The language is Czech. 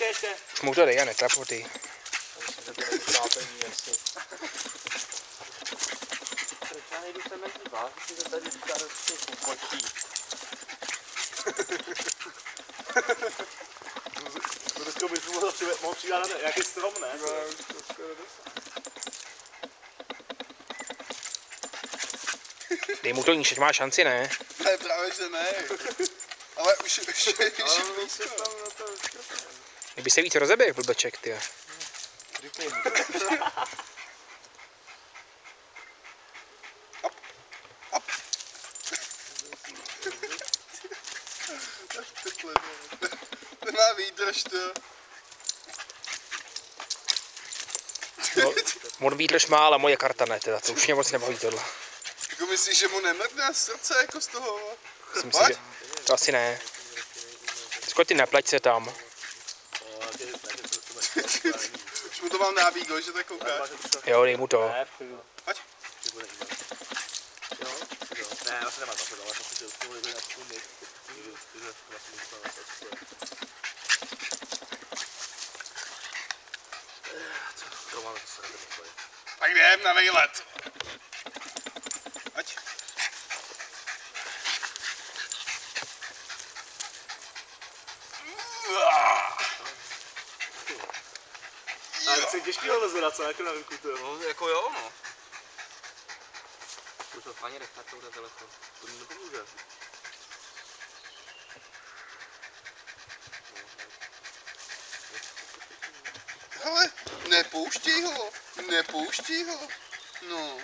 ještě. Už mu to dej a netrapu ty. Myslím, že to není trápení asi. Proč já nejdu sem mezi vás, když se tady starostí popočí. To dneska bych mohl přijít na nějaký strom, ne? Dej mu to níž, ať má šanci, ne? Ne, právě že ne. Ale už je Kdyby se víc rozeběh, blbeček, ty. Ten má výdrž, to. No, on výdrž má, ale moje karta ne, teda, to už mě moc nebaví tohle. Jako myslíš, že mu nemrdne srdce jako z toho? Myslím si, že to asi ne. Skoro ty nepleť se tam. Už mu to mám návígo, že tak koukáš. Jo, dej mu to. Pojď. Ne, asi nemá to, ale to si Tak jdem na výlet. Ať. Ale to je těžký rozvedat, co jako na ruku to. No, jako jo, no. Už to fajně restartovat na telefon. To mi nepomůže. Hele, nepouští ho. Nepouští ho. No.